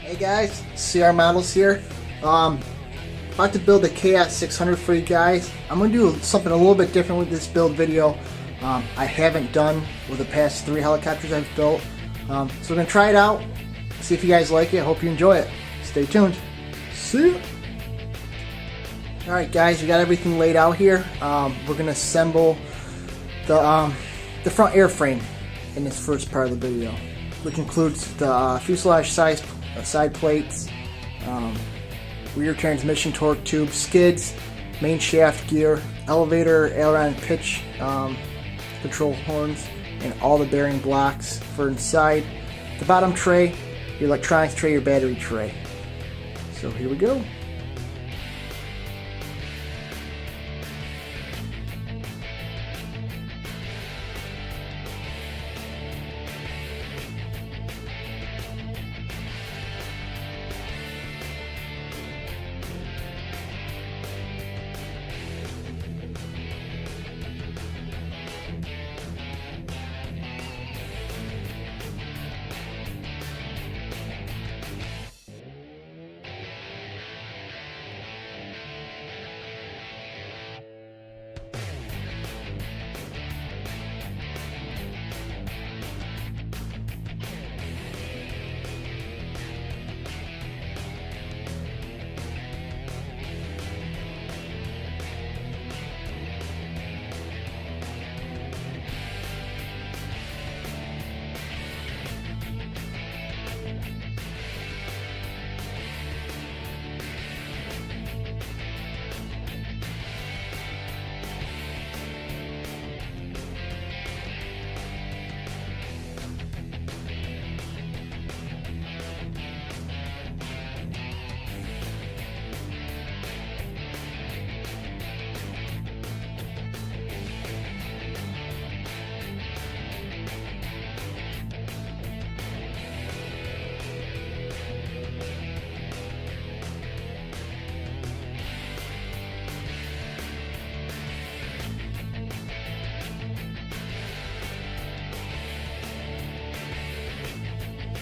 Hey guys, CR Models here. About to build a Chaos 600 for you guys. I'm going to do something a little bit different with this build video. I haven't done with the past 3 helicopters I've built. So we're going to try it out, see if you guys like it. I hope you enjoy it. Stay tuned. See ya! Alright guys, we got everything laid out here. We're going to assemble the front airframe in this first part of the video, which includes the fuselage side plates, rear transmission torque tube, skids, main shaft gear, elevator, Aerodyne pitch control horns, and all the bearing blocks for inside. The bottom tray, your electronics tray, your battery tray. So here we go.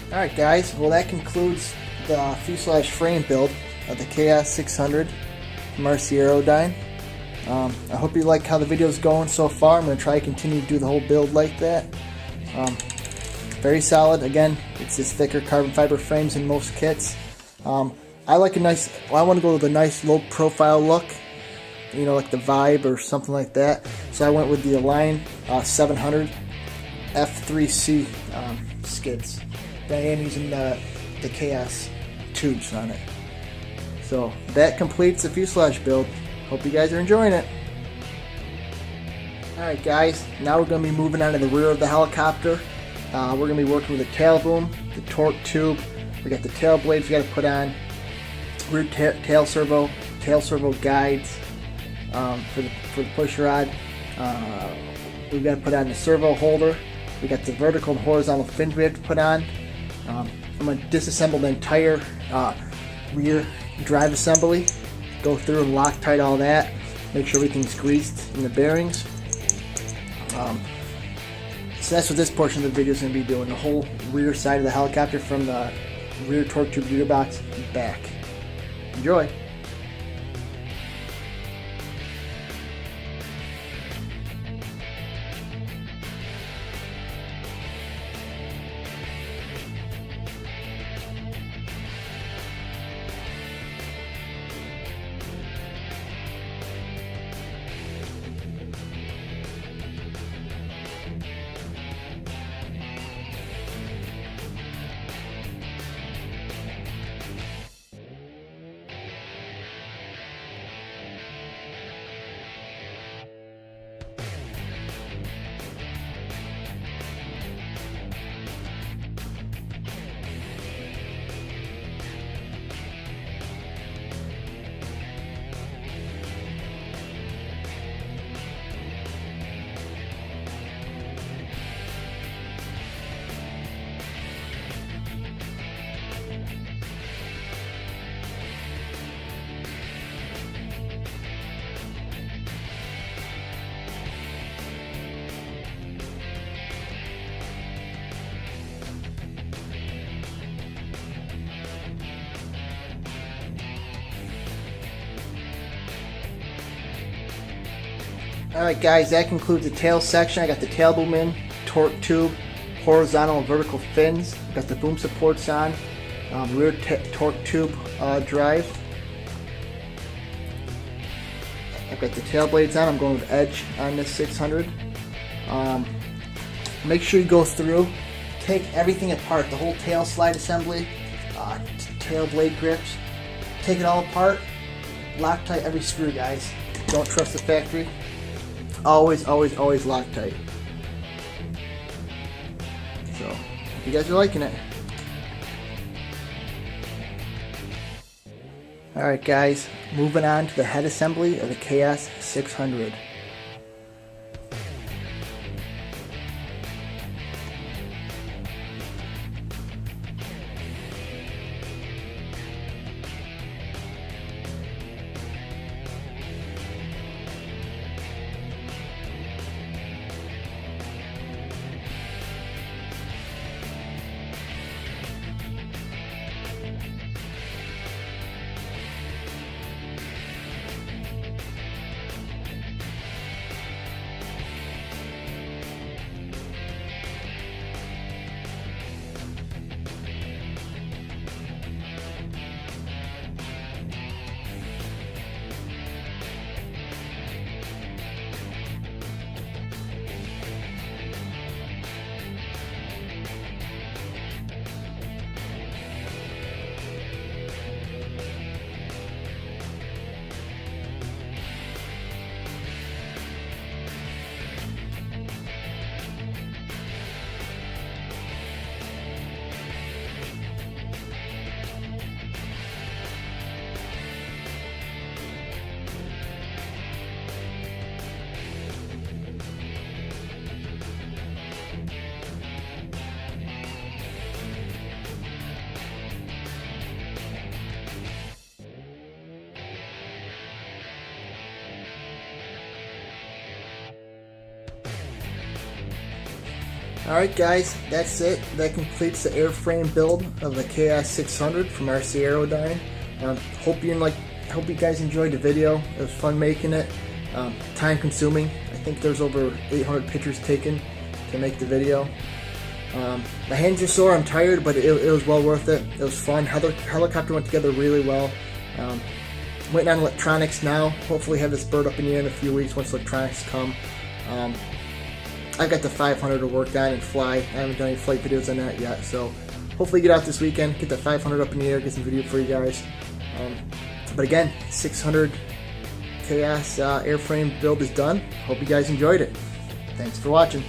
Alright guys, well that concludes the fuselage frame build of the Chaos 600 from Aerodyne. I hope you like how the video is going so far. I'm going to try to continue to do the whole build like that. Very solid. Again, it's just thicker carbon fiber frames in most kits. I like a nice, I want to go with a nice low profile look, you know, like the Vibe or something like that. So I went with the Align 700 F3C skids. I am using the Chaos tubes on it. So that completes the fuselage build. Hope you guys are enjoying it. Alright guys, now we're going to be moving on to the rear of the helicopter. We're going to be working with the tail boom, the torque tube. We got the tail blades we got to put on, rear tail servo guides for the push rod. We've got to put on the servo holder. We got the vertical and horizontal fins we have to put on. I'm going to disassemble the entire rear drive assembly, go through and Loctite all that, make sure everything's greased in the bearings. So that's what this portion of the video is going to be doing, the whole rear side of the helicopter from the rear torque tube gearbox back. Enjoy! Alright guys, that concludes the tail section. I got the tail boom in, torque tube, horizontal and vertical fins. Got the boom supports on, rear torque tube drive. I've got the tail blades on. I'm going with edge on this 600. Make sure you go through, take everything apart, the whole tail slide assembly, tail blade grips, take it all apart, Loctite every screw, guys. Don't trust the factory. Always Loctite. So, hope you guys are liking it. Alright guys, moving on to the head assembly of the KS 600. Alright guys, that's it. That completes the airframe build of the KS 600 from RC Aerodyne. Hope you guys enjoyed the video. It was fun making it. Time consuming. I think there's over 800 pictures taken to make the video. My hands are sore, I'm tired, but it was well worth it. It was fun. Helicopter went together really well. Waiting on electronics now. Hopefully have this bird up in the air in a few weeks once electronics come. I've got the 500 to work on and fly. I haven't done any flight videos on that yet, so hopefully get out this weekend, get the 500 up in the air, get some video for you guys. But again, 600 KS airframe build is done. Hope you guys enjoyed it. Thanks for watching.